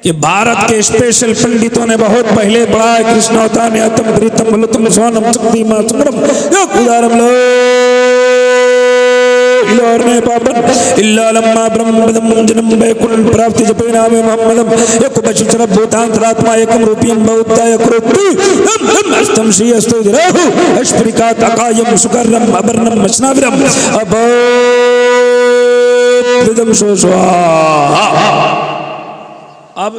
कि भारत के स्पेशल पंडितों ने बहुत पहले पढ़ा है कृष्णोतान्यतम प्रीतम बलुतम स्वानम शक्तिमा सुमरम उदारम लो इलारने पापन इल्ला लम्मा ब्रह्मदम जन्म बैकुंठ प्राप्ति जपे नामे मोहम्मदम एक बचचर भूतांतरात्मा एकम रूपियम बहुताय करोति हम अष्टम श्री अस्तु राहु अष्टरिका तकायम सुकरम अबर्णम मचनाविरम अब विदम स्वाहा। अब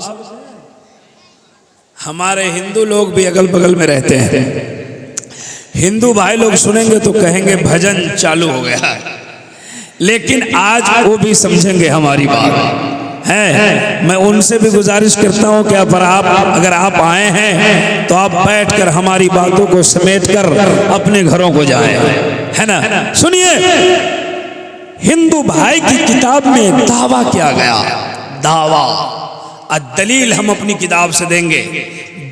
हमारे हिंदू लोग भी अगल बगल में रहते हैं, हिंदू भाई लोग सुनेंगे तो कहेंगे भजन चालू हो गया है, लेकिन आज वो भी समझेंगे हमारी बात है। मैं उनसे भी गुजारिश करता हूं कि अगर आप आए हैं तो आप बैठकर हमारी बातों को समेटकर अपने घरों को जाएं, है ना। सुनिए, हिंदू भाई की किताब में दावा किया गया, दावा दलील हम अपनी किताब से देंगे,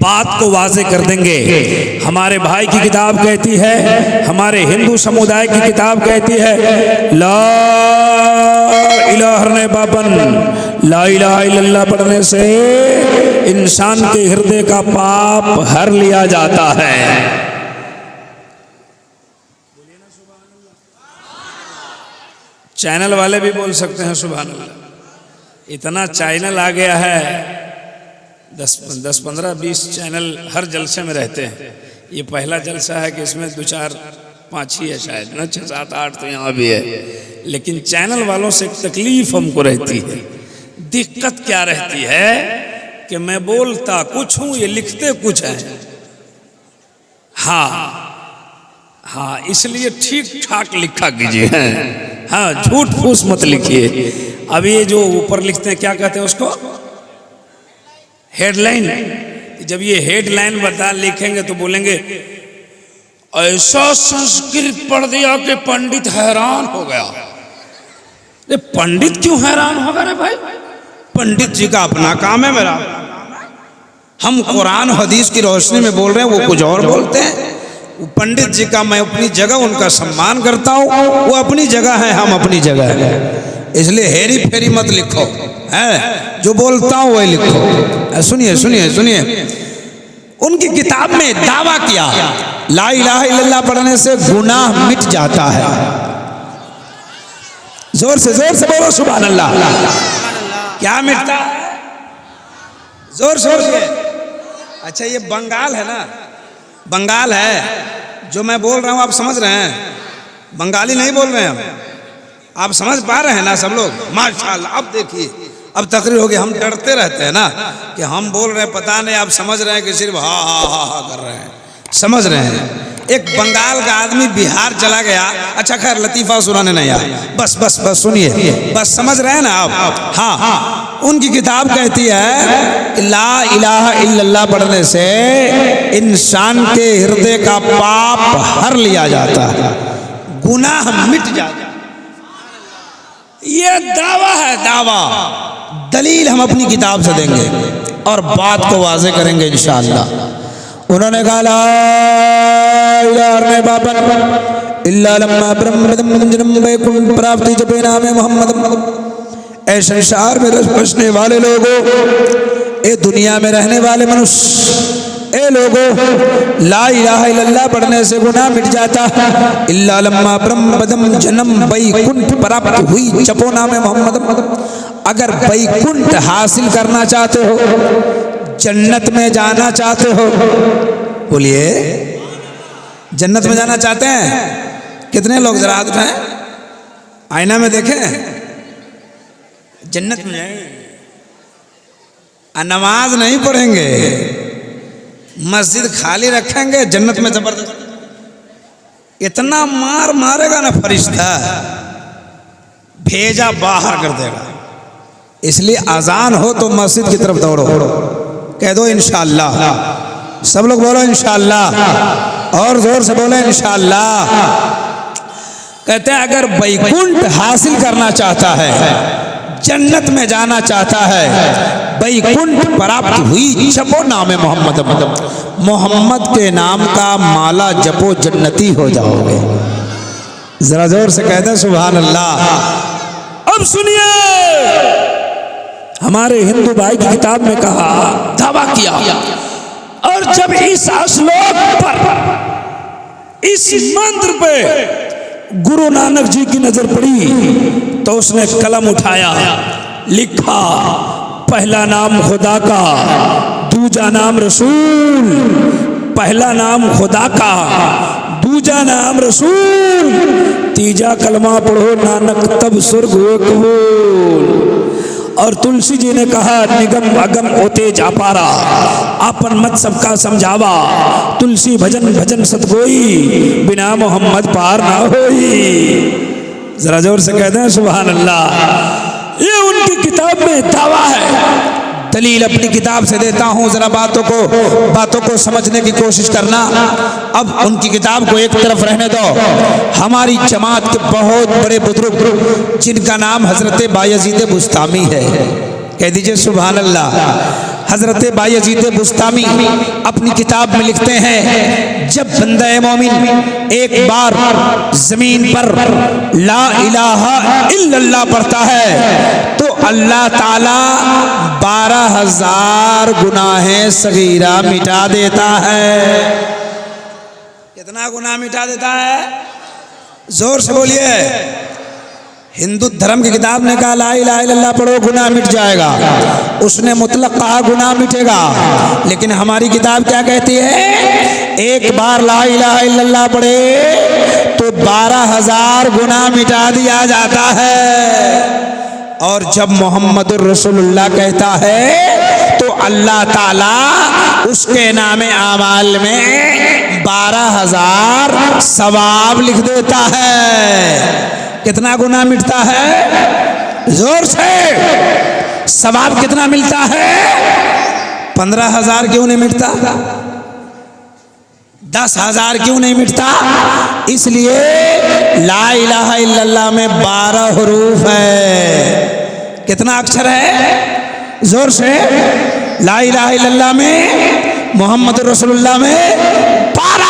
बात को वाजे कर देंगे। हमारे भाई की किताब कहती है, हमारे हिंदू समुदाय की किताब कहती है, ला इलाहा ने बाबन, ला इलाहा इल्लल्लाह पढ़ने से इंसान के हृदय का पाप हर लिया जाता है। चैनल वाले भी बोल सकते हैं सुभान अल्लाह। इतना चैनल आ गया है, 10, 15, 20 चैनल हर जलसे में रहते हैं। ये पहला जलसा है कि इसमें 2, 4, 5 ही है शायद ना, 6, 7, 8 तो यहाँ भी है। लेकिन चैनल वालों से एक तकलीफ हमको रहती है, दिक्कत क्या रहती है कि मैं बोलता कुछ हूँ, ये लिखते कुछ है। हाँ, इसलिए ठीक ठाक लिखा कीजिए, हाँ, झूठ फूस मत लिखिए। अब ये जो ऊपर लिखते हैं क्या कहते हैं उसको, हेडलाइन। जब ये हेडलाइन बता लिखेंगे तो बोलेंगे ऐसा संस्कृत पढ़ दिया कि पंडित हैरान हो गया। ये पंडित क्यों हैरान होगा रे भाई? पंडित जी का अपना काम है, मेरा हम कुरान हदीस की रोशनी में बोल रहे हैं, वो कुछ और बोलते हैं। पंडित जी का मैं अपनी जगह उनका सम्मान करता हूँ, वो अपनी जगह है, हम अपनी जगह है। इसलिए हेरी फेरी मत लिखो, है जो बोलता हूँ वही लिखो। सुनिए सुनिए सुनिए, उनकी किताब में दावा किया, ला इलाहा इल्लल्लाह पढ़ने से गुनाह मिट जाता है। जोर से बोलो सुभान अल्लाह। क्या मिटता है? जोर शोर से। अच्छा, ये बंगाल है ना, बंगाल है जो मैं बोल रहा हूँ, आप समझ रहे हैं? बंगाली नहीं बोल रहे हैं हम, आप समझ पा रहे हैं ना सब लोग? माशाल्लाह। अब देखिए, अब तकरीर हो गई। हम डरते रहते हैं ना कि हम बोल रहे हैं, पता नहीं आप समझ रहे हैं कि सिर्फ हा कर रहे हैं। समझ रहे हैं? एक बंगाल का आदमी बिहार चला गया। अच्छा खैर, लतीफा सुनाने नहीं आया, बस सुनिए, बस समझ रहे हैं ना आप? हाँ, उनकी किताब कहती है कि ला इलाहा इल्लल्लाह पढ़ने से इंसान के हृदय का पाप हर लिया जाता है, गुनाह मिट जाता है। ये दावा है, दावा। दलील हम अपनी किताब से देंगे और बात को वाजे करेंगे इंशाअल्लाह। उन्होंने कहा ला इलाहा बाबन इल्ला लम्मा ब्रह्मदम जन्म बैकुंठ प्राप्ति जपे नामे मोहम्मद। ऐ संसार में बसने वाले लोगों, ए दुनिया में रहने वाले मनुष्य, ए लोगों, ला इलाहा इल्लल्लाह पढ़ने से गुनाह मिट जाता है। इल्ला लम्मा ब्रह्मदम जन्म बैकुंठ प्राप्त हुई जपो नामे मोहम्मद। अगर बैकुंठ हासिल करना चाहते हो, जन्नत में जाना चाहते हो, बोलिए जन्नत में जाना चाहते हैं? कितने लोग जरा हाथ उठाएं, आईना में देखें। जन्नत में जाएंगे, नमाज नहीं पढ़ेंगे, मस्जिद खाली रखेंगे, जन्नत में जबरदस्त इतना मार मारेगा ना फरिश्ता, भेजा बाहर कर देगा। इसलिए अजान हो तो मस्जिद की तरफ दौड़ो, कह दो इंशाअल्लाह। सब लोग बोलो इंशाअल्लाह, और जोर से बोले इंशाअल्लाह। कहते हैं अगर बैकुंठ हासिल करना चाहता है, जन्नत में जाना चाहता है, बैकुंठ प्राप्त हुई जपो नामे मोहम्मद। मोहम्मद के नाम का माला जपो, जन्नती हो जाओगे। जरा जोर से कहते हैं सुभान अल्लाह। अब सुनिए, हमारे हिंदू भाई की किताब में कहा, दावा किया। और जब इस श्लोक पर, इस मंत्र पे गुरु नानक जी की नजर पड़ी तो उसने कलम उठाया, लिखा, पहला नाम खुदा का, दूजा नाम रसूल। पहला नाम खुदा का, दूजा नाम रसूल, तीजा कलमा पढ़ो नानक तब स्वर्ग हो कबूल। और तुलसी जी ने कहा, निगम अगम होते जा पारा, आपन मत सबका समझावा, तुलसी भजन भजन सतगोई, बिना मोहम्मद पार ना होई। जरा जोर से कहते हैं सुभान अल्लाह। ये उनकी किताब में दावा है। दलील अपनी किताब से देता हूं, जरा बातों को समझने की कोशिश करना। अब उनकी किताब को एक तरफ रहने दो। हमारी जमात के बहुत बड़े बुजुर्ग जिनका नाम हजरत बायजीद बुस्तामी है, कह दीजिए सुभान अल्लाह। हजरत बायजीद बुस्तामी अपनी किताब में लिखते हैं, जब बंदा मोमिन एक बार जमीन पर ला इलाहा इल्लल्लाह पढ़ता है तो अल्लाह ताला 12,000 गुनाहें सगीरा मिटा देता है। कितना गुनाह मिटा देता है? जोर से बोलिए। हिंदू धर्म की किताब ने कहा ला इलाहा इल्लल्लाह पढ़ो गुनाह मिट जाएगा, उसने मुतलक कहा गुनाह मिटेगा। लेकिन हमारी किताब क्या कहती है? एक बार ला इलाहा इल्लल्लाह पढ़े तो 12,000 गुनाह मिटा दिया जाता है। और जब मोहम्मद रसूलुल्लाह कहता है तो अल्लाह ताला उसके नामे आमाल में 12,000 सवाब लिख देता है। कितना गुनाह मिटता है? जोर से। सवाब कितना मिलता है? 15,000 क्यों नहीं मिटता? 10,000 क्यों नहीं मिटता? इसलिए ला इलाहा इल्लल्लाह में 12 हुरूफ है। कितना अक्षर है? जोर से। ला इलाहा इल्लल्लाह में, मोहम्मद रसूलुल्लाह में 12,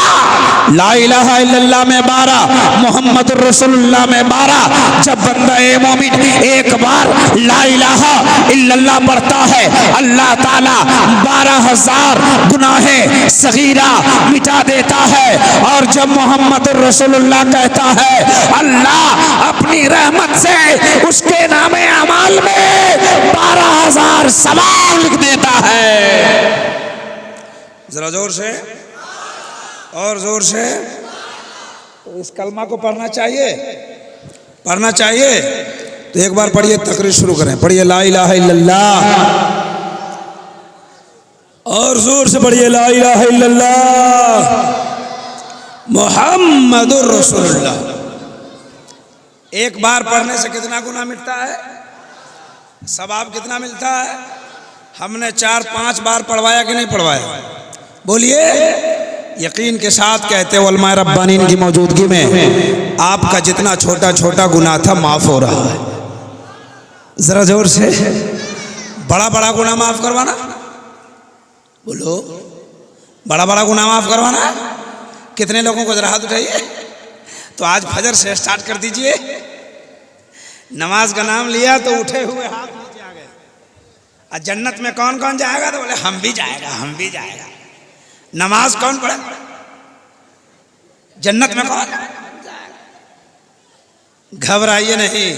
ला इलाहा इल्लल्लाह में 12, मोहम्मद रसूलुल्लाह में 12। जब बंदा मोमिन एक बार ला इलाहा इल्लल्लाह पढ़ता है, अल्लाह ताला 12,000 गुनाहें सगीरा मिटा देता है। और जब मोहम्मद रसूलुल्लाह कहता है, अल्लाह अपनी रहमत से उसके नामे अमाल में 12,000 सवाब लिख देता है। जरा जोर से और जोर से। तो इस कलमा को पढ़ना चाहिए, पढ़ना चाहिए। तो एक बार पढ़िए, तकरीर शुरू करें। पढ़िए ला इलाहा इल्लल्लाह, और जोर से पढ़िए ला इलाहा इल्लल्लाह मुहम्मदुर रसूलुल्लाह। एक बार पढ़ने से कितना गुनाह मिटता है? सवाब कितना मिलता है? हमने 4-5 बार पढ़वाया कि नहीं पढ़वाया? बोलिए। यकीन के साथ कहते हैं उलमा रब्बानीन की मौजूदगी में आपका जितना छोटा छोटा गुनाह था माफ हो रहा है। जरा जोर से। बड़ा बड़ा गुनाह माफ करवाना, बोलो। बड़ा बड़ा गुनाह माफ करवाना कितने लोगों को? जरा हाथ उठाइए। तो आज फजर से स्टार्ट कर दीजिए। नमाज का नाम लिया तो उठे हुए हाथ नीचे आ गए। और जन्नत में कौन कौन जाएगा? तो बोले हम भी जाएगा, हम भी जाएगा। नमाज कौन पढ़ेगा? जन्नत में कौन? घबराइए नहीं,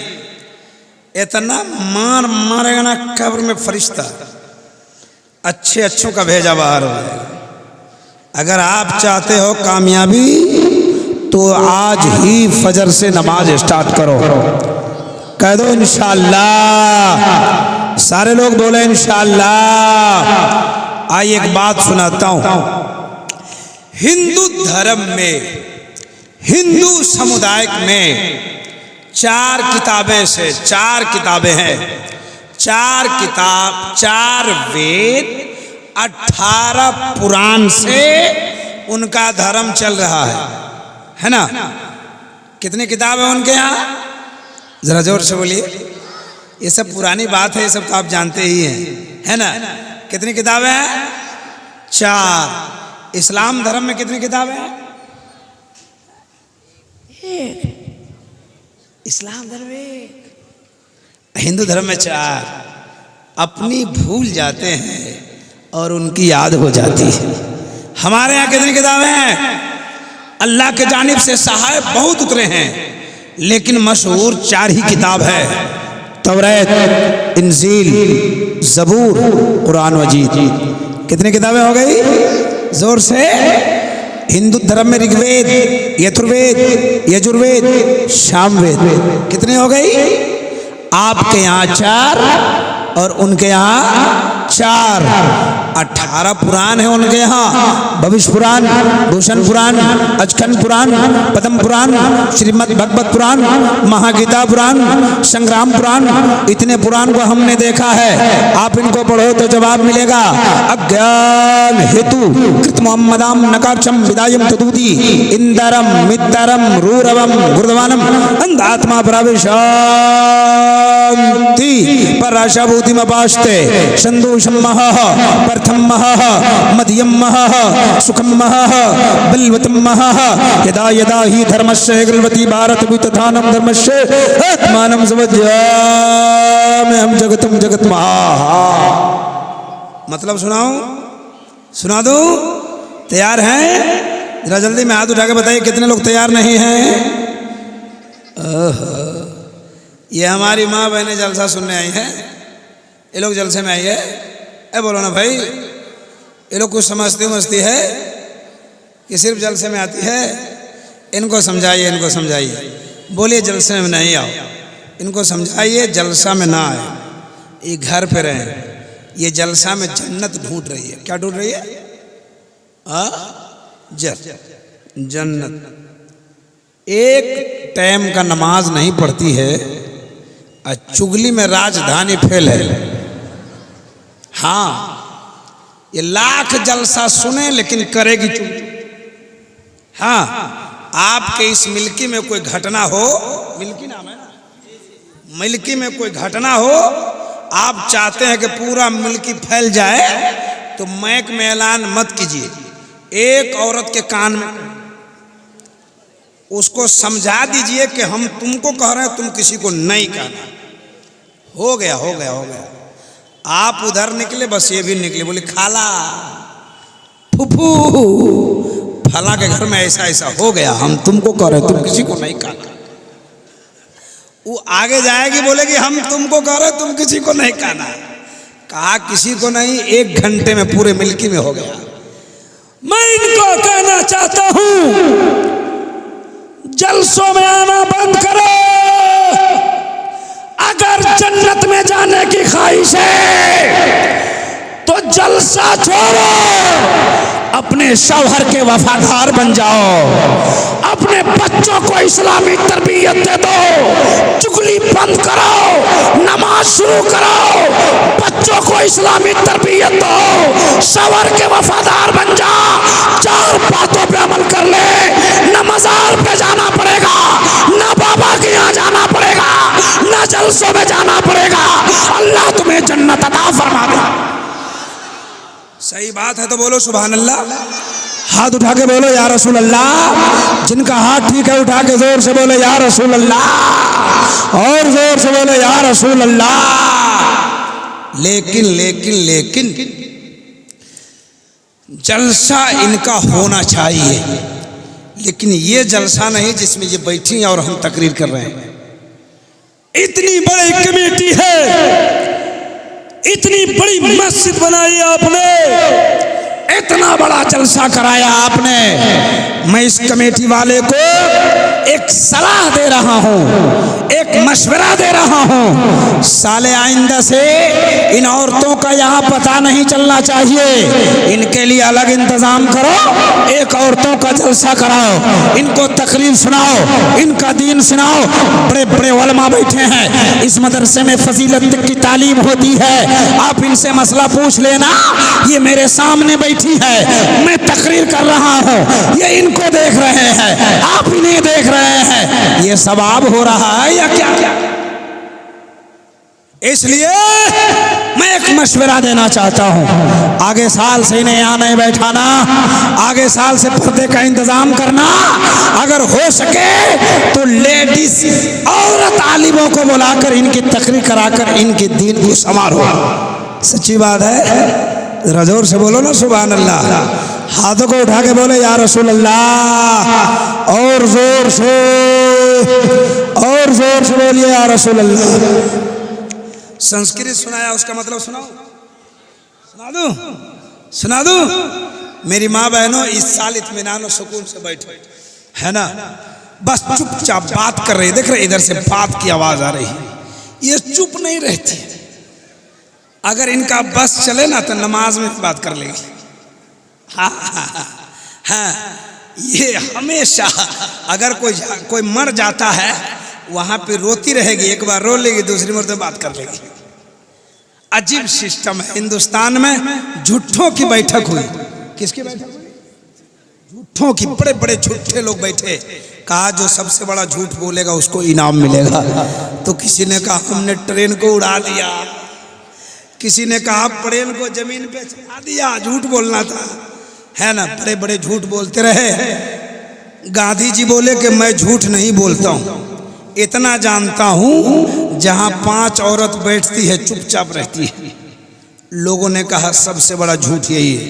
इतना मार मारेगा ना कब्र में फरिश्ता, अच्छे अच्छों का भेजा बाहर हो जाएगा। अगर आप चाहते हो कामयाबी तो आज ही फजर से नमाज स्टार्ट करो। कह दो इंशाअल्लाह। सारे लोग बोले इंशाअल्लाह। आइए एक बात सुनाता हूं। हिंदू धर्म में, हिंदू समुदाय में 4 किताबें से 4 किताबें हैं। 4 किताब, 4 वेद, 18 पुराण से उनका धर्म चल रहा है ना? कितनी किताबें उनके यहाँ? जरा जोर से बोलिए। ये सब पुरानी बात है, ये सब तो आप जानते ही हैं, है ना? कितनी किताबें हैं? 4। इस्लाम धर्म में कितनी किताबें हैं? 1। इस्लाम धर्म 1, हिंदू धर्म में 4। अपनी भूल जाते हैं और उनकी याद हो जाती है। हमारे यहाँ कितनी किताबें हैं? अल्लाह के जानिब से सहायक बहुत उतरे हैं, लेकिन मशहूर 4 ही किताब है, तौरात, इंजील, ज़बूर, कुरान मजीद। कितनी किताबें हो गई? जोर से। हिंदू धर्म में ऋग्वेद, यजुर्वेद, यजुर्वेद, सामवेद। कितनी हो गई? आपके यहाँ 4 और उनके यहाँ 4, 18 पुराण है उनके यहाँ। भविष्य पुराण, भूषण पुराण, अचखंड पुराण, पद्म पुराण, श्रीमद् भगवत पुराण, महागीता पुराण, संग्राम पुराण। इतने पुराण को हमने देखा है। आप इनको पढ़ो तो जवाब मिलेगा। अज्ञान हेतु कृत मोहम्मदाम नकाक्षम विदायम तदूति इंदरम मित्रम रूरवम गुरुदवानम अंधात्मा प्रवेशांति पराशाभूति मपास्ते संदोषम महः प्रथम महः मध्यम महः सुखम महः बलवतम महः यदा यदा ही धर्मस्य गलवती भारत वितथानम धर्मस्य आत्मानं समज्यामि हम जगतम जगत महा। मतलब सुनाऊं? सुना दूं? तैयार हैं? जरा जल्दी में हाथ उठा के बताइए कितने लोग तैयार नहीं हैं? ये हमारी माँ बहनें जलसा सुनने आई हैं। ये लोग जलसे में आई है। बोलो ना भाई, ये लोग कुछ समझती है कि सिर्फ जलसे में आती है? इनको समझाइए, इनको समझाइए। बोलिए जलसे में नहीं आओ। इनको समझाइए जलसा में ना आए, ये घर पे रहें। ये जलसा में जन्नत ढूंढ रही है। क्या ढूंढ रही है? जन्नत। एक टाइम का नमाज नहीं पढ़ती है और चुगली में राजधानी फेल है। हाँ, ये लाख जलसा सुने लेकिन करेगी चुगली। हाँ, आपके इस मिल्की में कोई घटना हो, मिल्की नाम है ना, मिल्की में कोई घटना हो, आप चाहते हैं कि पूरा मिल्की फैल जाए, तो मैक में ऐलान मत कीजिए। एक औरत के कान में उसको समझा दीजिए कि हम तुमको कह रहे हैं, तुम किसी को नहीं कहना। हो गया, हो गया, हो गया। आप उधर निकले, बस ये भी निकले। बोले खाला, फुफू, फला के घर में ऐसा ऐसा हो गया, हम तुमको कह रहे हैं, तुम किसी को नहीं कहना। वो आगे जाएगी, बोलेगी हम तुमको कह रहे हैं, तुम किसी को नहीं कहना। कहा किसी को नहीं, 1 घंटे में पूरे मिल्की में हो गया। मैं इनको कहना चाहता हूं, जलसों में आना बंद करो। अगर जन्नत में जाने की ख्वाहिश है तो जलसा छोड़ो, अपने शौहर के वफादार बन जाओ, अपने बच्चों को इस्लामी तरबियत दे दो, चुगली बंद करो, नमाज शुरू करो, बच्चों को इस्लामी तरबियत दो, शौहर के वफादार बन जा। 4 बातों पे अमल कर ले। न मज़ार पे जाना पड़ेगा, न बाबा के यहाँ जाना पड़ेगा, न जलसों में जाना पड़ेगा। अल्लाह तुम्हें जन्नत अता फरमा दे। सही बात है तो बोलो सुभान अल्लाह। हाथ उठा के बोलो या रसूल अल्लाह। जिनका हाथ ठीक है उठा के जोर से बोले या रसूल अल्लाह, और जोर से बोले या रसूल अल्लाह। लेकिन लेकिन लेकिन जलसा इनका होना चाहिए, लेकिन ये जलसा नहीं जिसमें ये बैठी हैं और हम तकरीर कर रहे हैं। इतनी बड़ी कमेटी है, इतनी बड़ी मस्जिद बनाई आपने, इतना बड़ा जलसा कराया आपने। मैं इस कमेटी वाले को एक सलाह दे रहा हूं, एक मशवरा दे रहा हूं। साले आइंदा से इन औरतों का यहाँ पता नहीं चलना चाहिए। इनके लिए अलग इंतजाम करो, एक औरतों का जलसा कराओ, इनको तकरीर सुनाओ, इनका दीन सुनाओ। बड़े बड़े उलमा बैठे हैं, इस मदरसे में फजीलत की तालीम होती है। आप इनसे मसला पूछ लेना। ये मेरे सामने बैठी है, मैं तकरीर कर रहा हूँ, ये इनको देख रहे हैं, आप इन्हें देख रहे हैं। ये सवाब हो रहा है या क्या? इसलिए मैं एक मशवरा देना चाहता हूं, आगे साल से इन्हें यहाँ नहीं बैठाना, आगे साल से पर्दे का इंतजाम करना, अगर हो सके तो लेडीज औरत आलिमों को बुलाकर इनकी तकरीर कराकर इनके दीन को संवारो। सच्ची बात है, जरा जोर से बोलो ना सुभान अल्लाह। हाथों को उठा के बोले या रसूल अल्लाह, और जोर से बोलिए या रसूल अल्लाह। संस्कृत सुनाया, उसका मतलब सुनाओ, सुना दूं? मेरी माँ बहनों, इस साल इत्मीनान और सुकून से बैठो, है ना, बस चुपचाप बात कर रही, देख रहे इधर से बात की आवाज आ रही, ये चुप नहीं रहती। अगर इनका बस चले ना तो नमाज में बात कर लेगी। हाँ, ये हमेशा अगर कोई मर जाता है वहां पे रोती रहेगी, एक बार रो लेगी, दूसरी मरतबा बात कर लेगी। अजीब सिस्टम है हिंदुस्तान में। झूठों की बैठक हुई। किसकी बैठक हुई? झूठों की। बड़े बड़े झूठे लोग बैठे, कहा जो सबसे बड़ा झूठ बोलेगा उसको इनाम मिलेगा। तो किसी ने कहा हमने ट्रेन को उड़ा दिया, किसी ने कहा प्लेन को जमीन पे चढ़ा दिया, झूठ बोलना था, है ना। बड़े बड़े झूठ बोलते रहे। गांधी जी बोले कि मैं झूठ नहीं बोलता हूं, इतना जानता हूं जहां 5 औरत बैठती है चुपचाप रहती है। लोगों ने कहा सबसे बड़ा झूठ यही है,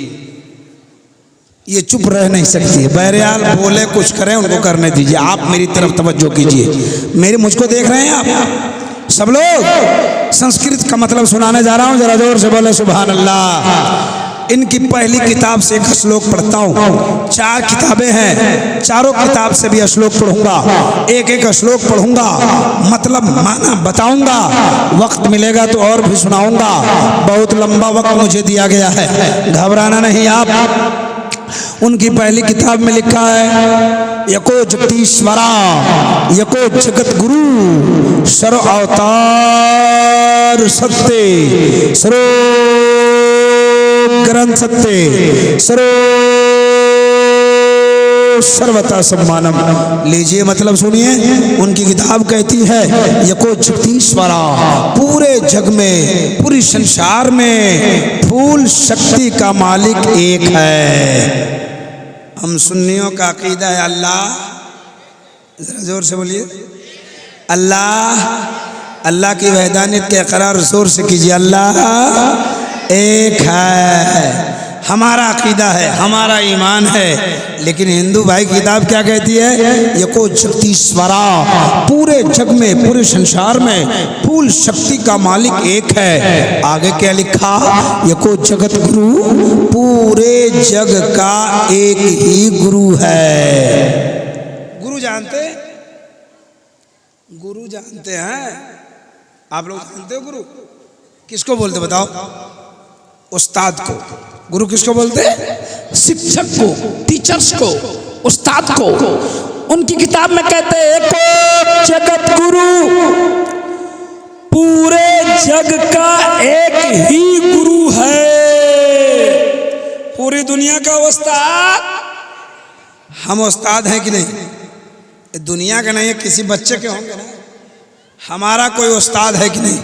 ये चुप रह नहीं सकती है। बहरहाल बोले कुछ करें, उनको करने दीजिए। आप मेरी तरफ तवज्जो कीजिए, मुझको देख रहे हैं आप सब लोग। संस्कृत का मतलब सुनाने जा रहा हूं, जरा जोर से बोले सुभान अल्लाह। इनकी पहली किताब से एक श्लोक पढ़ता हूँ। 4 किताबें हैं, चारों किताब से भी श्लोक पढ़ूंगा, एक एक श्लोक पढ़ूंगा, मतलब माना बताऊंगा। वक्त मिलेगा तो और भी सुनाऊंगा, बहुत लंबा वक्त मुझे दिया गया है, घबराना नहीं आप। उनकी पहली किताब में लिखा है यको जगदीश्वरा यको जगत गुरु सर्व अवतार सत्य सर्व ग्रंथ सत्य सर्वथा सम्मानम। लीजिए मतलब सुनिए, उनकी किताब कहती है यको जगदीश्वरा, पूरे जग में पूरी संसार में फूल शक्ति का मालिक एक है। हम सुन्नियों का अकीदा है अल्लाह, जरा जोर से बोलिए अल्लाह। अल्लाह की वहदानियत के इकरार जोर से कीजिए, अल्लाह एक है। हमारा अकीदा है, हमारा ईमान है। लेकिन हिंदू भाई की किताब क्या कहती है? यको जगदीश्वरा, पूरे जग में पूरे संसार में फूल शक्ति का मालिक एक है। आगे क्या लिखा? यको जगत गुरु, पूरे जग का एक ही गुरु है। गुरु जानते, गुरु जानते हैं आप लोग? जानते हो गुरु किसको बोलते बताओ? उस्ताद को। गुरु किसको बोलते? शिक्षक को, टीचर्स को, उस्ताद को। उनकी किताब में कहते हैं एको जगत गुरु, पूरे जग का एक ही गुरु है। पूरी दुनिया का उस्ताद हम उस्ताद हैं कि नहीं? दुनिया का नहीं है, किसी बच्चे के होंगे ना। हमारा कोई उस्ताद है कि नहीं?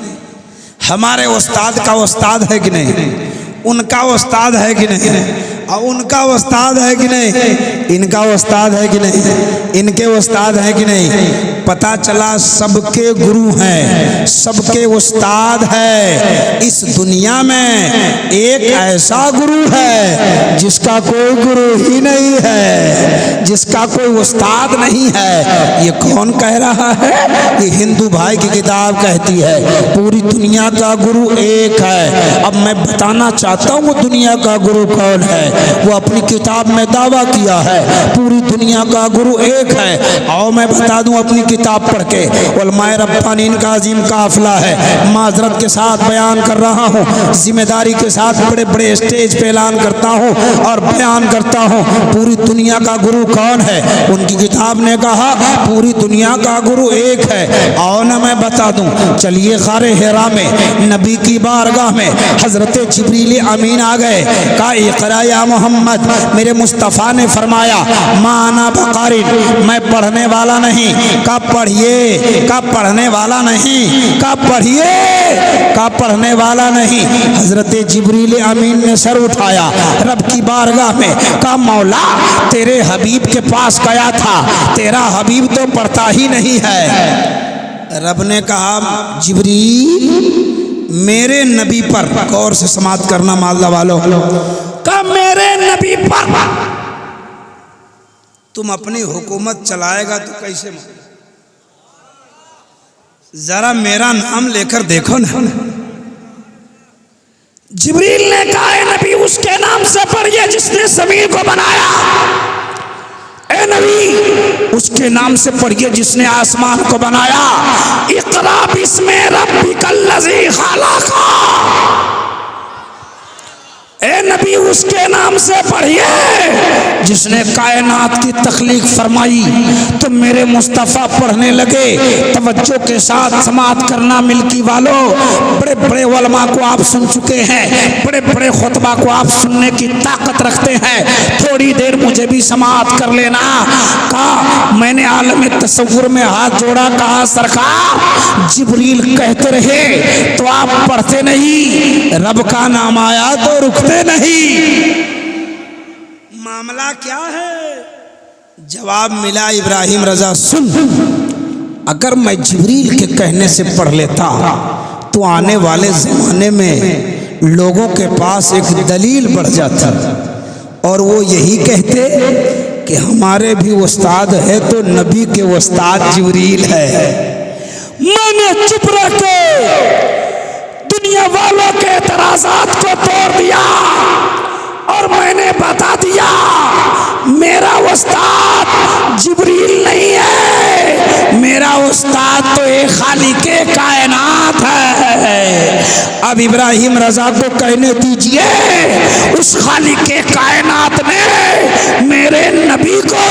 हमारे उस्ताद का उस्ताद है कि नहीं? उनका उस्ताद है कि नहीं? और उनका उस्ताद है कि नहीं? इनका उस्ताद है कि नहीं? इनके उस्ताद है कि नहीं? पता चला सबके गुरु हैं, सबके उस्ताद है। इस दुनिया में एक ऐसा गुरु है जिसका कोई गुरु ही नहीं है, जिसका कोई उस्ताद नहीं है। ये कौन कह रहा है? ये हिंदू भाई की किताब कहती है पूरी दुनिया का गुरु एक है। अब मैं बताना चाहता हूँ वो दुनिया का गुरु कौन है। वो अपनी किताब में दावा किया है पूरी दुनिया का गुरु एक है। और मैं बता दूं अपनी किताब पढ़ के, उलमाए रब्बानीन का अजीम काफिला है। माजरत के साथ बयान कर रहा हूँ, जिम्मेदारी के साथ बड़े बड़े स्टेज पे ऐलान करता हूँ और बयान करता हूँ पूरी दुनिया का गुरु कौन है। उनकी किताब ने कहा पूरी दुनिया का गुरु एक है। और न मैं बता दूं, चलिए गारे हिरा में नबी की बारगाह में हजरत जिब्रील अमीन आ गए। कहा इक़रा या मोहम्मद, मेरे मुस्तफ़ा ने फरमाया माना बकारिन, मैं पढ़ने वाला नहीं। कहा पढ़िए, का पढ़ने वाला नहीं, का पढ़िए, का पढ़ने वाला नहीं। हजरत जिब्रील अमीन ने सर उठाया रब की बारगाह में, कहा मौला तेरे हबीब के पास गया था, तेरा हबीब तो पढ़ता ही नहीं है। रब ने कहा जिब्रील मेरे नबी पर गौर से समात करना मालदा वालों, कहा मेरे नबी पर तुम अपनी हुकूमत चलाएगा तो कैसे? जरा मेरा नाम लेकर देखो ना। जिब्रील ने कहा ए नबी उसके नाम से पढ़िए जिसने जमीन को बनाया, ए नबी उसके नाम से पढ़िए जिसने आसमान को बनाया। इक़रा बिस्मि रब्बिकल लज़ी खलक़, ए नबी उसके नाम से पढ़िए जिसने कायनात की तख्लीक फरमाई। तो मेरे मुस्तफ़ा पढ़ने लगे, तवज्जो के साथ समात करना मिल्की वालों। बड़े बड़े उलमा को आप सुन चुके हैं, बड़े बड़े खुतबा को आप सुनने की ताकत रखते हैं, थोड़ी देर मुझे भी समात कर लेना। कहा मैंने आलम तसव्वुर में हाथ जोड़ा, कहा सरकार जिब्रील कहते रहे तो आप पढ़ते नहीं, रब का नाम आया तो रुकते नहीं। मामला क्या है? जवाब मिला इब्राहिम रजा सुन, अगर मैं जिब्रील के कहने से पढ़ लेता तो आने वाले जमाने में लोगों के पास एक दलील बढ़ जाती और वो यही कहते कि हमारे भी उस्ताद है तो नबी के उस्ताद जिब्रील है। मैंने चुप रह के दुनिया वालों के एतराज़ात को तोड़ दिया और मैंने बता दिया मेरा उस्ताद जिब्रील नहीं है, मेरा उस्ताद तो एक खालिके कायनात है। अब इब्राहिम रजा को कहने दीजिए उस खालिके कायनात ने मेरे नबी को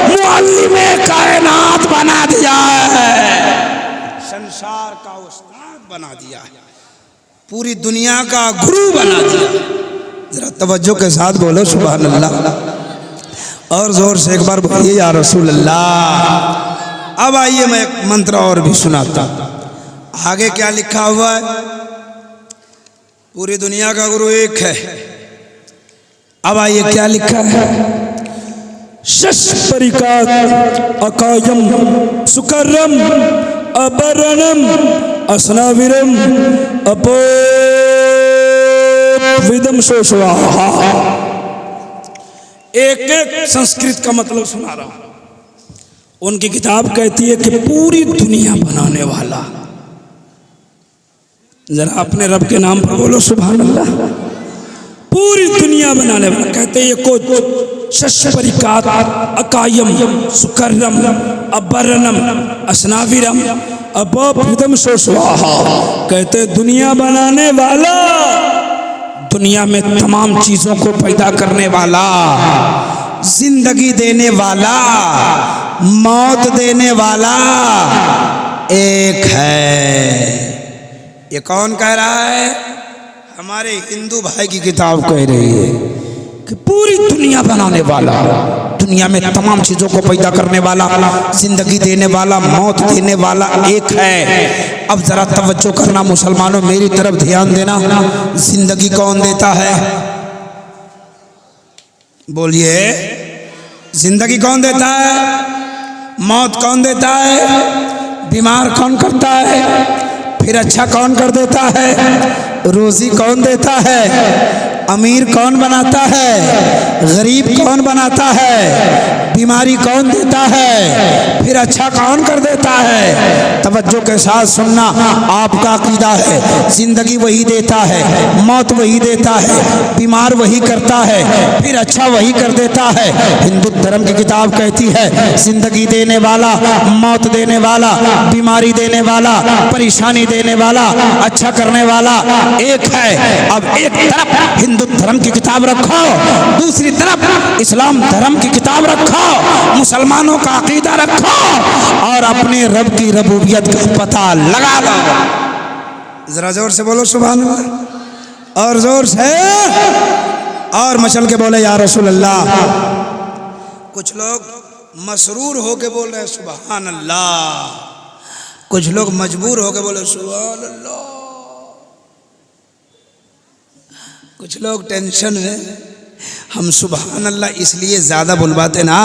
मुअल्लिमे कायनात बना दिया है, संसार का उस्ताद बना दिया है, पूरी दुनिया का गुरु बना दिया। जरा तवज्जो के साथ बोलो सुभान अल्लाह, और जोर से एक बार बोलिए या रसूल अल्लाह। अब आइए मैं एक मंत्र और भी सुनाता। आगे क्या लिखा हुआ है? पूरी दुनिया का गुरु एक है। अब आइए क्या लिखा है? शश परिकात अकायम सुकर्रम अबरणम असनाविरम अपो विदम सोशवाहा। एक एक संस्कृत का मतलब सुना रहा हूं। उनकी किताब कहती है कि पूरी दुनिया बनाने वाला। जरा अपने रब के नाम पर बोलो सुभान अल्लाह। पूरी दुनिया बनाने वाला कहते ये को शशपरिकात अकायम सुकर्रम अबरनम असनाविरम अपम सोशवाहा। कहते दुनिया बनाने वाला, दुनिया में तमाम चीजों को पैदा करने वाला, जिंदगी देने वाला, मौत देने वाला एक है। ये कौन कह रहा है? हमारे हिंदू भाई की किताब कह रही है कि पूरी दुनिया बनाने वाला, दुनिया में तमाम चीजों को पैदा करने वाला, जिंदगी देने वाला, मौत देने वाला एक है। अब जरा तवज्जो करना मुसलमानों, मेरी तरफ ध्यान देना। जिंदगी कौन देता है? बोलिए, जिंदगी कौन देता है? मौत कौन देता है? बीमार कौन करता है? फिर अच्छा कौन कर देता है? रोजी कौन देता है? अमीर कौन बनाता है? गरीब कौन बनाता है? बीमारी कौन देता है? फिर अच्छा कौन कर देता है? तवज्जो के साथ सुनना, आपका अकीदा है जिंदगी वही देता है, मौत वही देता है, बीमार वही करता है, फिर अच्छा वही कर देता है। हिंदू धर्म की किताब कहती है जिंदगी देने वाला, मौत देने वाला, बीमारी देने वाला, परेशानी देने वाला, अच्छा करने वाला एक है। अब एक तरफ हिंदू धर्म की किताब रखो, दूसरी तरफ इस्लाम धर्म की किताब रखो, मुसलमानों का अकीदा रखो और अपने रब की रबूबियत का पता लगा लो। जरा जोर से बोलो सुभान अल्लाह, और जोर से और मचल के बोले या रसूल अल्लाह। कुछ लोग मसरूर होके बोल रहे हैं सुभान अल्लाह, कुछ लोग मजबूर होके बोले सुभान अल्लाह, कुछ लोग टेंशन में। हम सुभान अल्लाह इसलिए ज्यादा बुलवाते ना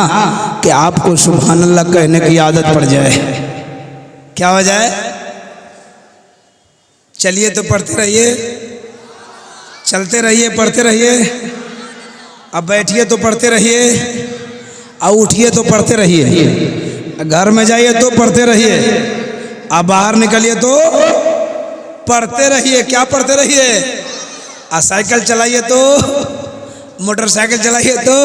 कि आपको सुभान अल्लाह कहने की आदत पड़ जाए। क्या हो जाए? चलिए तो पढ़ते रहिए, चलते रहिए पढ़ते रहिए, अब बैठिए तो पढ़ते रहिए, अब उठिए तो पढ़ते रहिए, घर में जाइए तो पढ़ते रहिए, अब बाहर निकलिए तो पढ़ते रहिए। क्या पढ़ते रहिए? साइकिल चलाइए तो, मोटरसाइकिल चलाइए तो,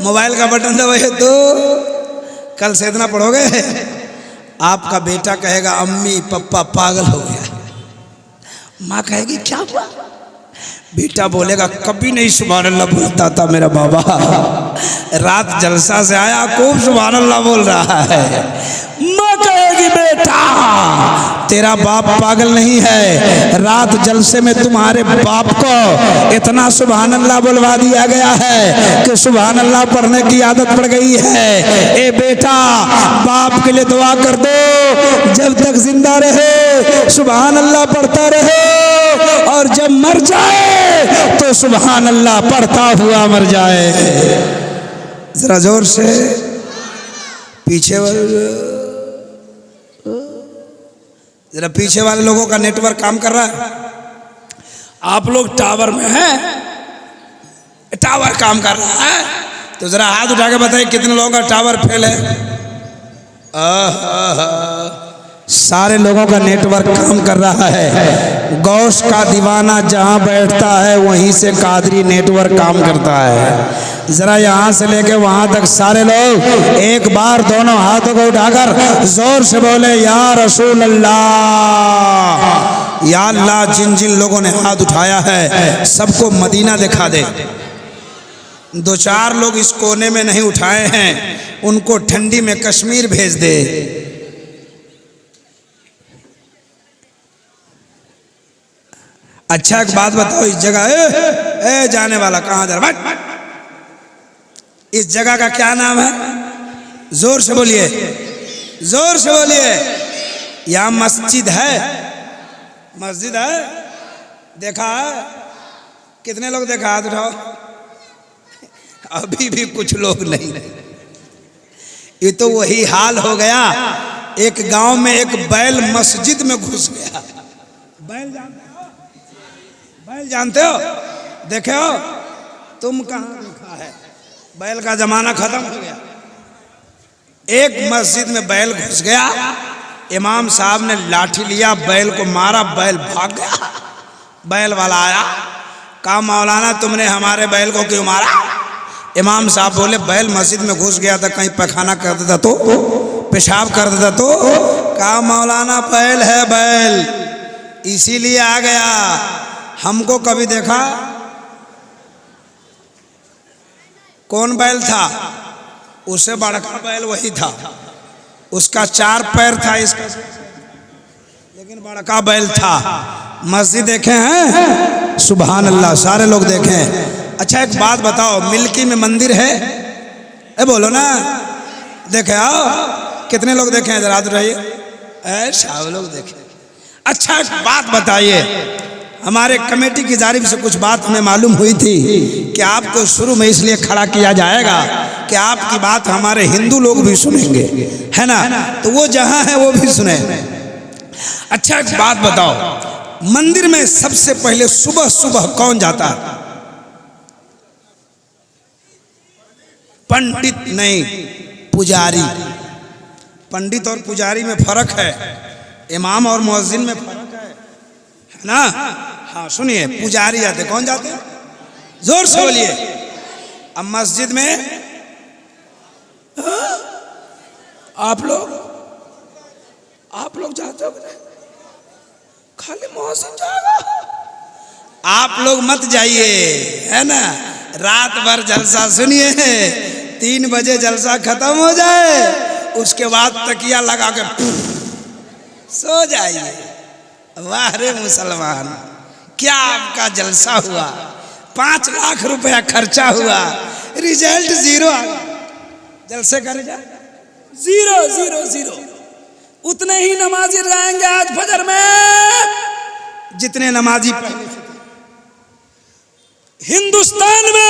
मोबाइल का बटन दबाइए तो। कल से इतना पढ़ोगे आपका बेटा कहेगा अम्मी पप्पा पागल हो गया, माँ कहेगी क्या हुआ, बेटा बोलेगा कभी नहीं सुभान अल्लाह बोलता था मेरा बाबा, रात जलसा से आया खूब सुभान अल्लाह बोल रहा है। माँ कहेगी बेटा तेरा बाप पागल नहीं है, रात जलसे में तुम्हारे बाप को इतना सुभान अल्लाह बुलवा दिया गया है कि सुभान अल्लाह पढ़ने की आदत पड़ गई है। ए बेटा बाप के लिए दुआ कर दो, जब तक जिंदा रहे सुभान अल्लाह पढ़ता रहे, और जब मर जाए तो सुभान अल्लाह पढ़ता हुआ मर जाए। जरा जोर से पीछे वाले, जरा पीछे वाले लोगों का नेटवर्क काम कर रहा है। आप लोग टावर में हैं, टावर काम कर रहा है तो जरा हाथ उठा के बताइए कितने लोगों का टावर फेल है। सारे लोगों का नेटवर्क काम कर रहा है। गौश का दीवाना जहां बैठता है वहीं से कादरी नेटवर्क काम करता है। जरा यहां से लेके वहां तक सारे लोग एक बार दोनों हाथों को उठाकर जोर से बोले या रसूल अल्लाह। या अल्लाह, जिन जिन लोगों ने हाथ उठाया है सबको मदीना दिखा दे। दो चार लोग इस कोने में नहीं उठाए हैं, उनको ठंडी में कश्मीर भेज दे। अच्छा एक बात बताओ, इस जगह ए जाने वाला कहाँ जा रहा है? इस जगह का क्या नाम है? जोर से बोलिए, जोर से बोलिए। यहाँ मस्जिद है, मस्जिद है, देखा है? कितने लोग देखा? हाथ उठाओ। अभी भी कुछ लोग नहीं। ये तो वही हाल हो गया, एक गांव में एक बैल मस्जिद में घुस गया। बैल जानते हो? बैल जानते हो? देखे हो? तुम कहाँ देखा है? बैल का जमाना खत्म हो गया। एक मस्जिद में बैल घुस गया, इमाम साहब ने लाठी लिया, बैल को मारा, बैल भाग गया। बैल वाला आया, कहा मौलाना तुमने हमारे बैल को क्यों मारा? इमाम साहब बोले बैल मस्जिद में घुस गया था, कहीं पैखाना कर देता तो, पेशाब कर देता तो। कहा मौलाना बैल है, बैल इसीलिए आ गया। हमको कभी देखा? कौन बैल था? उससे बड़का बैल वही था, उसका 4 पैर था इसका, लेकिन बड़का बैल था। मस्जिद देखे हैं? सुभान अल्लाह, सारे लोग देखें। अच्छा एक बात बताओ, मिल्की में मंदिर है? ए बोलो ना, देखे आओ। कितने लोग देखे हैं? जरा हाथ उठाइए। सब लोग देखे। अच्छा एक बात बताइए, हमारे कमेटी की जानिब से कुछ बात हमें मालूम हुई थी कि आपको शुरू में इसलिए खड़ा किया जाएगा कि आपकी बात हमारे हिंदू लोग भी सुनेंगे, है ना? तो वो जहां है वो भी सुने। अच्छा एक बात बताओ, मंदिर में सबसे पहले सुबह सुबह कौन जाता है? पंडित नहीं, पुजारी। पंडित और पुजारी में फर्क है, इमाम और मुअज्जिन में फर्क है ना? हाँ सुनिए, पुजारी जाते, कौन जाते हैं? जोर से बोलिए। अब मस्जिद में आप लोग जाते हो? खाली मुअज्जिन जाएगा, आप लोग मत जाइए, है ना? रात भर जलसा सुनिए, 3 बजे जलसा खत्म हो जाए, उसके बाद तकिया लगा के सो जाइए। वाह रे मुसलमान, क्या आपका जलसा हुआ, 5 लाख रुपया खर्चा हुआ, रिजल्ट 0 आ गया। जलसे करे जा 0 0 0। उतने ही नमाजी रहेंगे आज फजर में जितने नमाजी पहले से थे। हिंदुस्तान में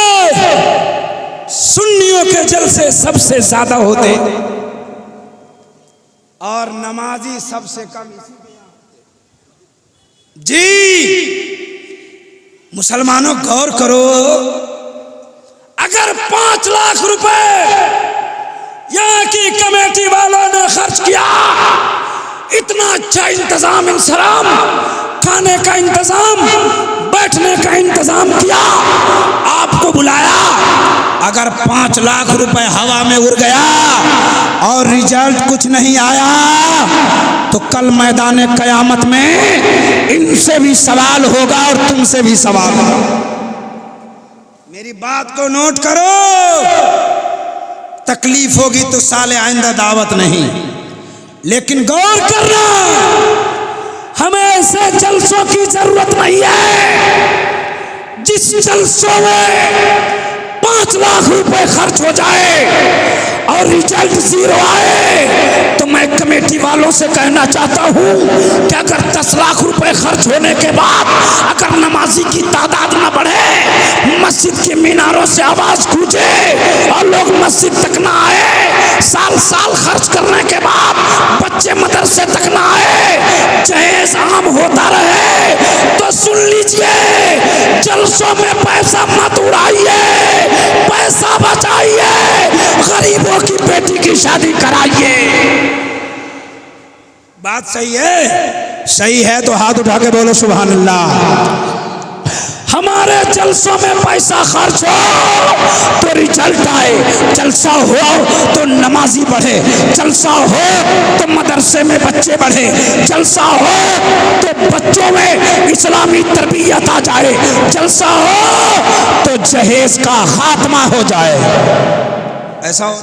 सुन्नियों के जलसे सबसे ज्यादा होते और नमाजी सबसे कम। जी मुसलमानों गौर करो, अगर 5 लाख रुपए यहाँ की कमेटी वालों ने खर्च किया, इतना अच्छा इंतजाम, इंसराम, खाने का इंतजाम, बैठने का इंतजाम किया, आपको बुलाया, अगर 5 लाख रुपए हवा में उड़ गया और रिजल्ट कुछ नहीं आया तो कल मैदान कयामत में इनसे भी सवाल होगा और तुमसे भी सवाल होगा। मेरी बात को नोट करो, तकलीफ होगी तो साले आइंदा दावत नहीं, लेकिन गौर करना, हमें ऐसे जलसों की जरूरत नहीं है जिस जलसों में 5 लाख रुपए खर्च हो जाए और रिजल्ट 0 आए। तो मैं कमेटी वालों से कहना चाहता हूं कि अगर 10 लाख रुपए खर्च होने के बाद अगर नमाजी की तादाद न बढ़े, मस्जिद के मीनारों से आवाज गूंजे और लोग मस्जिद तक ना आए, साल साल खर्च करने के बाद बच्चे मदरसे तक ना आए, जहेज आम होता रहे, तो सुन लीजिए, जलसों में पैसा मत उड़ाइए, पैसा बचाइए, गरीबों की बेटी की शादी कराइए। बात सही है? सही है तो हाथ उठा के बोलो सुभान अल्लाह। हमारे जलसों में पैसा खर्च हो तो रिजल्ट आए, जलसा हो तो नमाजी बढ़े, जलसा हो तो मदरसे में बच्चे बढ़े, जलसा हो तो बच्चों में इस्लामी तरबियत आ जाए, जलसा हो तो जहेज का खात्मा हो जाए। ऐसा हो,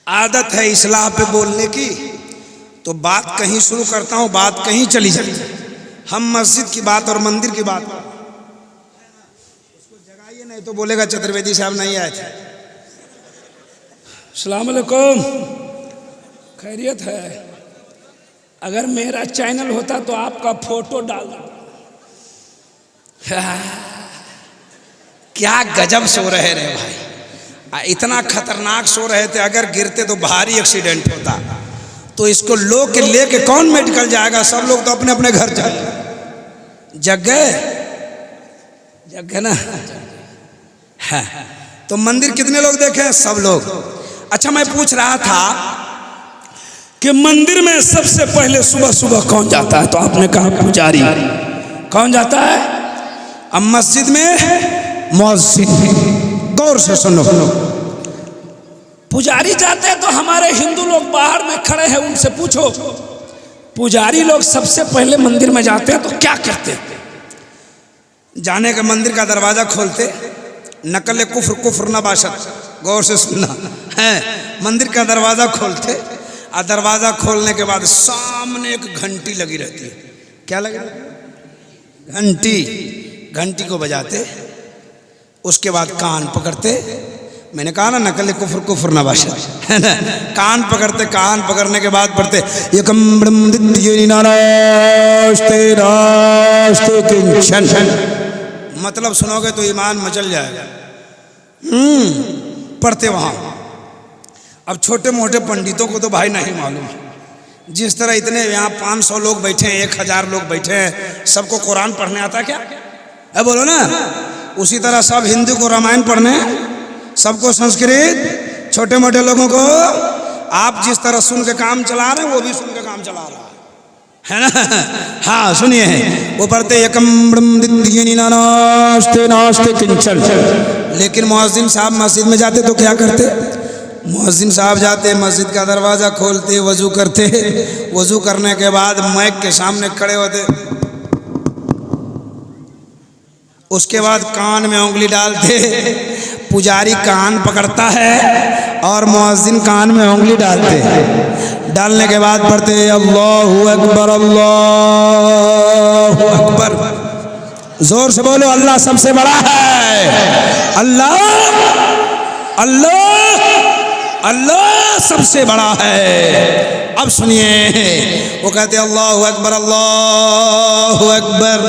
आदत है इस्लाह पे बोलने की, तो बात कहीं शुरू करता हूं, बात कहीं चली जाती है। हम मस्जिद की बात और मंदिर की बात उसको जगाइए, नहीं तो बोलेगा चतुर्वेदी साहब नहीं आए थे। अस्सलाम वालेकुम, खैरियत है? अगर मेरा चैनल होता तो आपका फोटो डाल देता। क्या गजब सो रहे रे भाई, इतना खतरनाक सो रहे थे, अगर गिरते तो भारी एक्सीडेंट होता। तो इसको लोग के लेके कौन मेडिकल जाएगा? सब लोग तो अपने अपने घर जाए। जग गए? जग गए ना? है। तो मंदिर कितने लोग देखे? सब लोग। अच्छा, मैं पूछ रहा था कि मंदिर में सबसे पहले सुबह सुबह कौन जाता है? तो आपने कहा पुजारी। कौन जाता है? अब मस्जिद में मुअज्जिन। गौर से सुनो, पुजारी जाते हैं तो हमारे हिंदू लोग बाहर में खड़े हैं, उनसे पूछो पुजारी लोग सबसे पहले मंदिर में जाते हैं तो क्या करते? जाने के मंदिर का दरवाजा खोलते, नकल कुफ्र कुफ्र न बाशत। गौर से सुनना है, मंदिर का दरवाजा खोलते और दरवाजा खोलने के बाद सामने एक घंटी लगी रहती है। क्या लगी? घंटी। घंटी को बजाते, उसके बाद कान पकड़ते। मैंने कहा ना, नकल कुफ्र कुफ्र न बाशत, है ना? कान पकड़ते, कान पकड़ने के बाद पढ़ते एकम मतलब सुनोगे तो ईमान मचल जाएगा। पढ़ते वहां। अब छोटे मोटे पंडितों को तो भाई नहीं मालूम, जिस तरह इतने यहाँ 500 लोग बैठे हैं, 1000 लोग बैठे हैं, सबको कुरान पढ़ने आता क्या? है बोलो ना? उसी तरह सब हिंदू को रामायण पढ़ने, सबको संस्कृत, छोटे मोटे लोगों को आप जिस तरह सुन के काम चला रहे हैं, वो भी सुन के काम चला रहा है ना? हाँ सुनिए, वो पढ़ते एकम नास्ते नास्ते किंचन। लेकिन मुअज्जिन साहब मस्जिद में जाते तो क्या करते? मुअज्जिन साहब जाते, मस्जिद का दरवाजा खोलते, वजू करते, वजू करने के बाद माइक के सामने खड़े होते, उसके बाद कान में उंगली डालते। पुजारी कान पकड़ता है और मुअज्जिन कान में उंगली डालते। डालने के बाद पढ़ते अल्लाहु अकबर, अल्लाहु अकबर। जोर से बोलो, अल्लाह सबसे बड़ा है। अल्लाह अल्लाह अल्लाह सबसे बड़ा है। अब सुनिए, वो कहते अल्लाहु अकबर, अल्लाहु अकबर,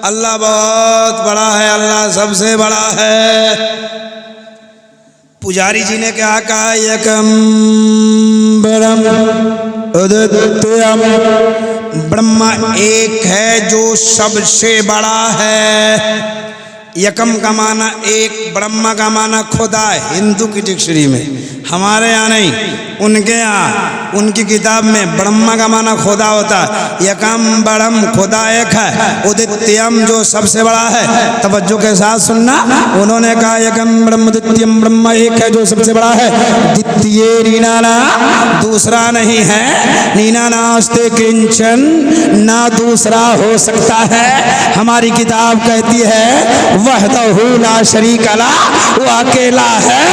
अल्लाह बहुत बड़ा है, अल्लाह सबसे बड़ा है। पुजारी जी ने क्या कहा, एकम ब्रह्म अद्वितीयम, ब्रह्मा एक है जो सबसे बड़ा है। यकम का माना एक, ब्रह्मा का माना खुदा, हिंदू की डिक्शनरी में, हमारे यहाँ नहीं, उनके यहाँ उनकी किताब में ब्रह्मा का माना खुदा होता है। यकम ब्रह्म, खुदा एक है, उदित्यम जो सबसे बड़ा है। तवज्जो के साथ सुनना, उन्होंने कहा यकम ब्रह्म द्वितीयम, ब्रह्मा एक है जो सबसे बड़ा है। द्वितीय नीनाना, दूसरा नहीं है, नीना नास्ते किंचन, ना दूसरा हो सकता है। हमारी किताब कहती है वहदहू ला शरीक ला, वो अकेला है,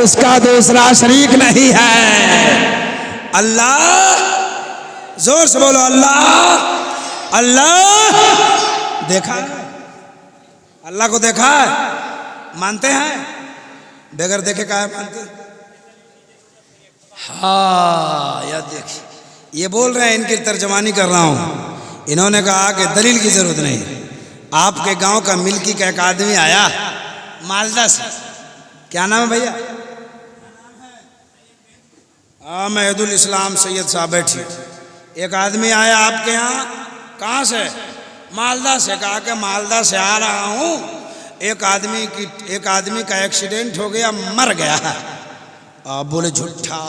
उसका दूसरा शरीक नहीं है। अल्लाह, जोर से बोलो अल्लाह अल्लाह। देखा अल्लाह को, देखा है, मानते हैं, बगैर देखे क्या मानते? हाँ यार देखिए, ये बोल रहे हैं, इनकी तर्जमानी कर रहा हूं। इन्होंने कहा कि दलील की जरूरत नहीं। आपके गांव का मिल्की का एक आदमी आया मालदा से, क्या नाम है भैया? महदुल इस्लाम सैयद साहब बैठी। एक आदमी आया आपके यहाँ, कहाँ से? मालदा से। कहा कि मालदा से आ रहा हूँ, एक आदमी का एक्सीडेंट हो गया, मर गया। आप बोले झूठा?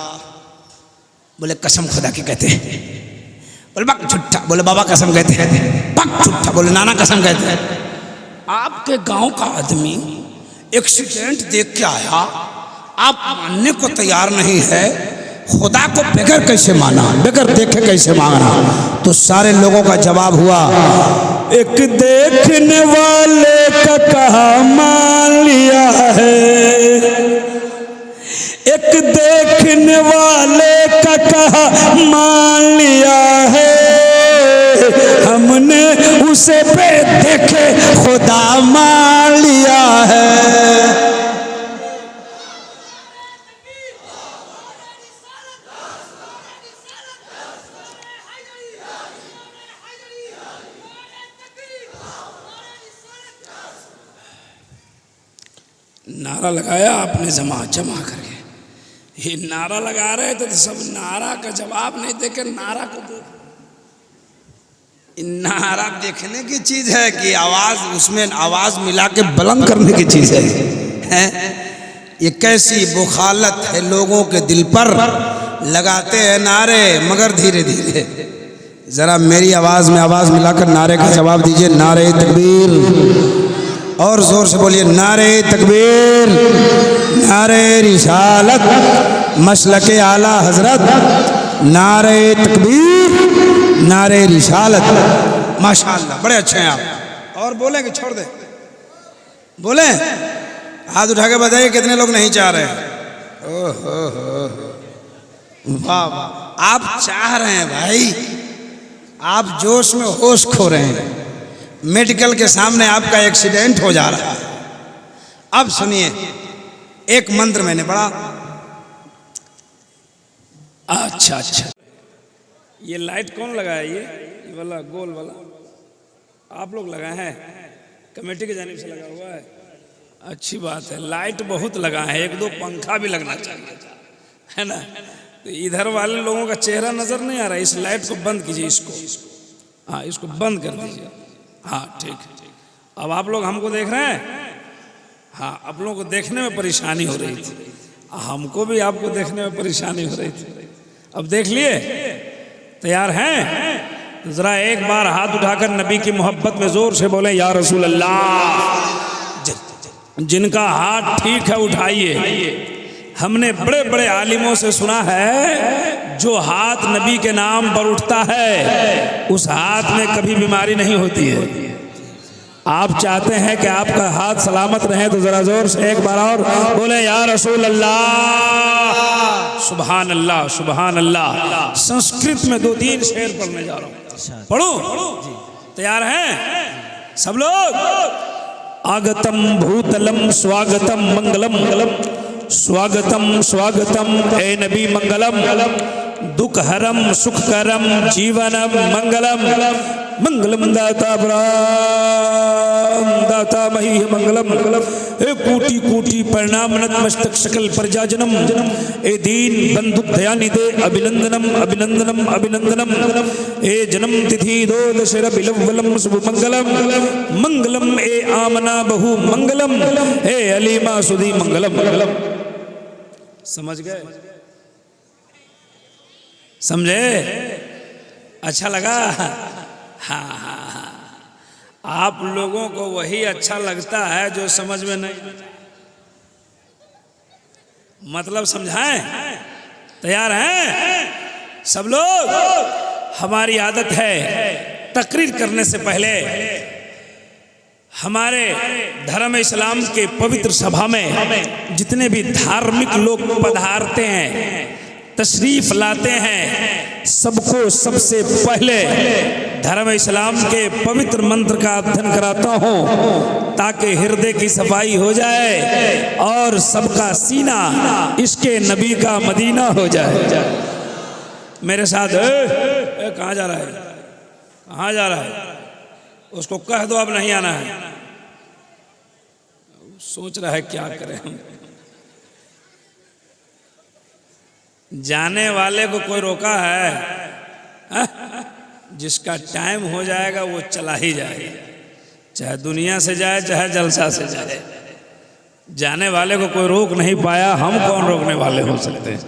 बोले कसम खुदा की कहते हैं। बोले बक झूठा? बोले बाबा कसम कहते हैं। बक झूठा? बोले नाना कसम कहते हैं। आपके गांव का आदमी एक्सीडेंट देख के आया, आप मानने को तैयार नहीं है, खुदा को बगैर कैसे माना, बगैर देखे कैसे माना? तो सारे लोगों का जवाब हुआ, एक देखने वाले का कहा मान लिया है, एक देखने वाले का कहा मान लिया है, हमने उसे पे देखे खुदा मान लिया है। नारा लगाया आपने जमा करके, ये नारा लगा रहे थे तो सब नारा का जवाब नहीं देकर नारा को दे। नारा देखने की चीज है कि आवाज, उसमें आवाज मिला के बुलंद करने की चीज है? ये कैसी बुखालत है, लोगों के दिल पर लगाते हैं नारे मगर धीरे धीरे। जरा मेरी आवाज में आवाज मिलाकर नारे का जवाब दीजिए। नारे तकबीर, और जोर से बोलिए नारे तकबीर, नारे रिसालत, मसलके आला हजरत, नारे तकबीर, नारे रिसालत। माशाअल्लाह, बड़े अच्छे हैं आप। और बोलें कि छोड़ दे? बोले, हाथ उठा के बताइए कितने लोग नहीं चाह रहे हैं? वाह वाह, आप चाह रहे हैं भाई, आप जोश में होश खो रहे हैं। मेडिकल के सामने आपका एक्सीडेंट हो जा रहा है। अब सुनिए, एक मंत्र मैंने पढ़ा। अच्छा, ये लाइट कौन लगाया? ये वाला गोल वाला आप लोग लगाए हैं? कमेटी की जानिब से लगा हुआ है? अच्छी बात है। लाइट बहुत लगा है, एक दो पंखा भी लगना चाहिए, है ना? तो इधर वाले लोगों का चेहरा नजर नहीं आ रहा है। इस लाइट को बंद कीजिए, इसको, हाँ इसको बंद कर दीजिए। हाँ ठीक है। अब आप लोग हमको देख रहे हैं? हाँ, आप लोगों को देखने में परेशानी हो रही थी, हमको भी आपको देखने में परेशानी हो रही थी। अब देख लिए? तैयार हैं? तो जरा एक बार हाथ उठाकर नबी की मोहब्बत में जोर से बोले या रसूल अल्लाह। जिनका हाथ ठीक है उठाइए। हमने बड़े बड़े आलिमों से सुना है, जो हाथ नबी के नाम पर उठता है उस हाथ में कभी बीमारी नहीं होती है। आप चाहते हैं कि आपका हाथ सलामत रहे, तो जरा जोर से एक बार और बोले या रसूल अल्लाह। सुभान अल्लाह, सुभान अल्लाह। संस्कृत में 2-3 शेर पढ़ने जा रहा हूँ, पढ़ो? तैयार हैं सब लोग? आगतम भूतलम स्वागतम मंगलम, स्वागतम स्वागतम ए नबी मंगलम, दुखहरम सुखकरम जीवनम मंगलम, मंगलम दाता प्राण दाता मही मंगलम। ए कोटि कोटि प्रणाम नतमस्तक सकल प्रजाजनम, ए दीन बंधु दयानिधे अभिनंदनम अभिनंदनम अभिनंदनम। ए जन्म तिथि दो दशर बिलवलम शुभ मंगलम, मंगलम ए आमना बहु मंगलम, ए अलीमा सुधी मंगलम। समझ गए? समझे? अच्छा लगा? हाँ हाँ हाँ। आप लोगों को वही अच्छा लगता है जो समझ में नहीं। मतलब समझाएं? तैयार हैं सब लोग? हमारी आदत है तकरीर करने से पहले हमारे धर्म इस्लाम के पवित्र सभा में जितने भी धार्मिक लोग पधारते हैं, तशरीफ लाते हैं, सबको सबसे पहले धर्म इस्लाम के पवित्र मंत्र का अध्ययन कराता हूँ ताकि हृदय की सफाई हो जाए और सबका सीना इसके नबी का मदीना हो जाए। मेरे साथ कहाँ जा रहा है? कहाँ जा रहा है? उसको कह दो अब नहीं आना है। सोच रहा है क्या करें हम। जाने वाले को कोई रोका है? जिसका टाइम हो जाएगा वो चला ही जाएगा, चाहे दुनिया से जाए चाहे जलसा से जाए। जाने वाले को कोई रोक नहीं पाया, हम कौन रोकने वाले हो सकते हैं?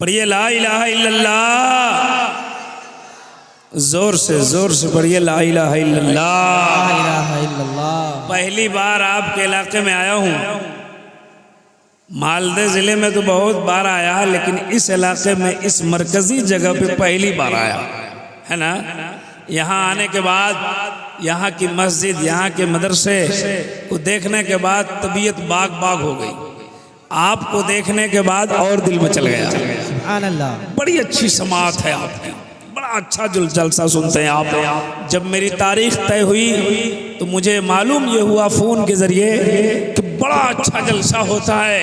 पढ़िए ला इलाहा इल्लल्लाह, जोर से पढ़िए ला इलाहा इल्लल्लाह। पहली बार आपके इलाके में आया हूँ। मालदह जिले में तो बहुत बार आया, लेकिन इस इलाके में इस मरकजी जगह पे पहली बार आया है ना। यहाँ आने के बाद यहाँ की मस्जिद, यहाँ के मदरसे को देखने के बाद तबीयत बाग बाग हो गई। आपको देखने के बाद और दिल में चल गया। सुभान अल्लाह, बड़ी अच्छी समाअत है आपकी, बड़ा अच्छा जलसा सुनते हैं आप। जब मेरी तारीख तय हुई तो मुझे मालूम ये हुआ फ़ोन के ज़रिए कि बड़ा अच्छा जलसा होता है,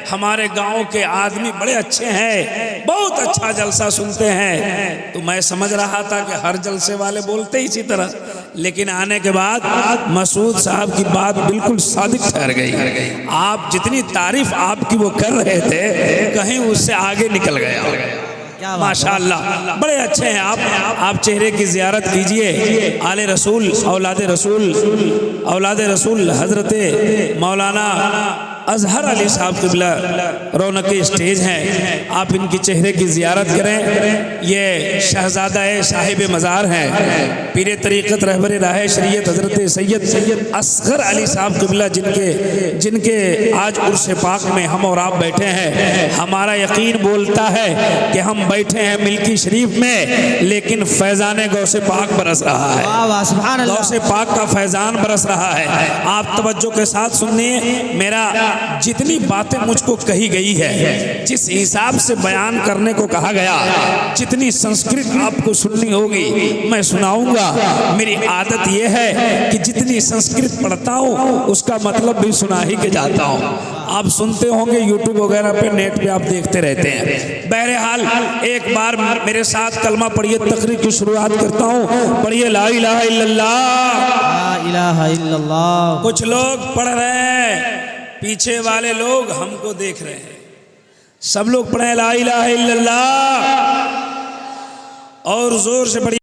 हमारे गांव के आदमी बड़े अच्छे हैं, बहुत अच्छा जलसा सुनते हैं। तो मैं समझ रहा था कि हर जलसे वाले बोलते ही इसी तरह, लेकिन आने के बाद मसूद साहब की बात बिल्कुल सादिक ठहर गई। आप जितनी तारीफ आपकी वो कर रहे थे, कहीं उससे आगे निकल गया। माशाअल्लाह, बड़े अच्छे हैं आप चेहरे की ज़ियारत कीजिए। आले रसूल, औलादे रसूल हज़रत मौलाना अजहर अली साहब क़िबला रौनक स्टेज हैं, आप इनकी चेहरे की ज़ियारत करें। ये शहज़ादा साहिब मज़ार हैं, पीरे तरीक़त रहबर राह शरीयत हज़रत सैयद असगर अली साहब क़िबला, जिनके आज उर्स पाक में हम और आप बैठे हैं। हमारा यकीन बोलता है कि हम बैठे हैं मिल्की शरीफ में, लेकिन फैज़ान गौसे पाक बरस रहा है, गौसे पाक का फैज़ान बरस रहा है। आप तवज्जो के साथ सुनिए। मेरा जितनी बातें मुझको कही गई है, जिस हिसाब से बयान करने को कहा गया, जितनी संस्कृत आपको सुननी होगी मैं सुनाऊंगा। मेरी आदत यह है कि जितनी संस्कृत पढ़ता हूँ उसका मतलब भी सुना ही के जाता हूँ। आप सुनते होंगे यूट्यूब वगैरह पे, नेट पे आप देखते रहते हैं। बहरहाल एक बार मेरे साथ कलमा पढ़िए, तकरीर की शुरुआत करता हूँ। पढ़िए ला इलाहा इल्लल्लाह, ला इलाहा इल्लल्लाह। कुछ लोग पढ़ रहे हैं, पीछे वाले लोग हमको देख रहे हैं। सब लोग पढ़े ला इलाहा इल्लल्लाह और जोर से पढ़िए।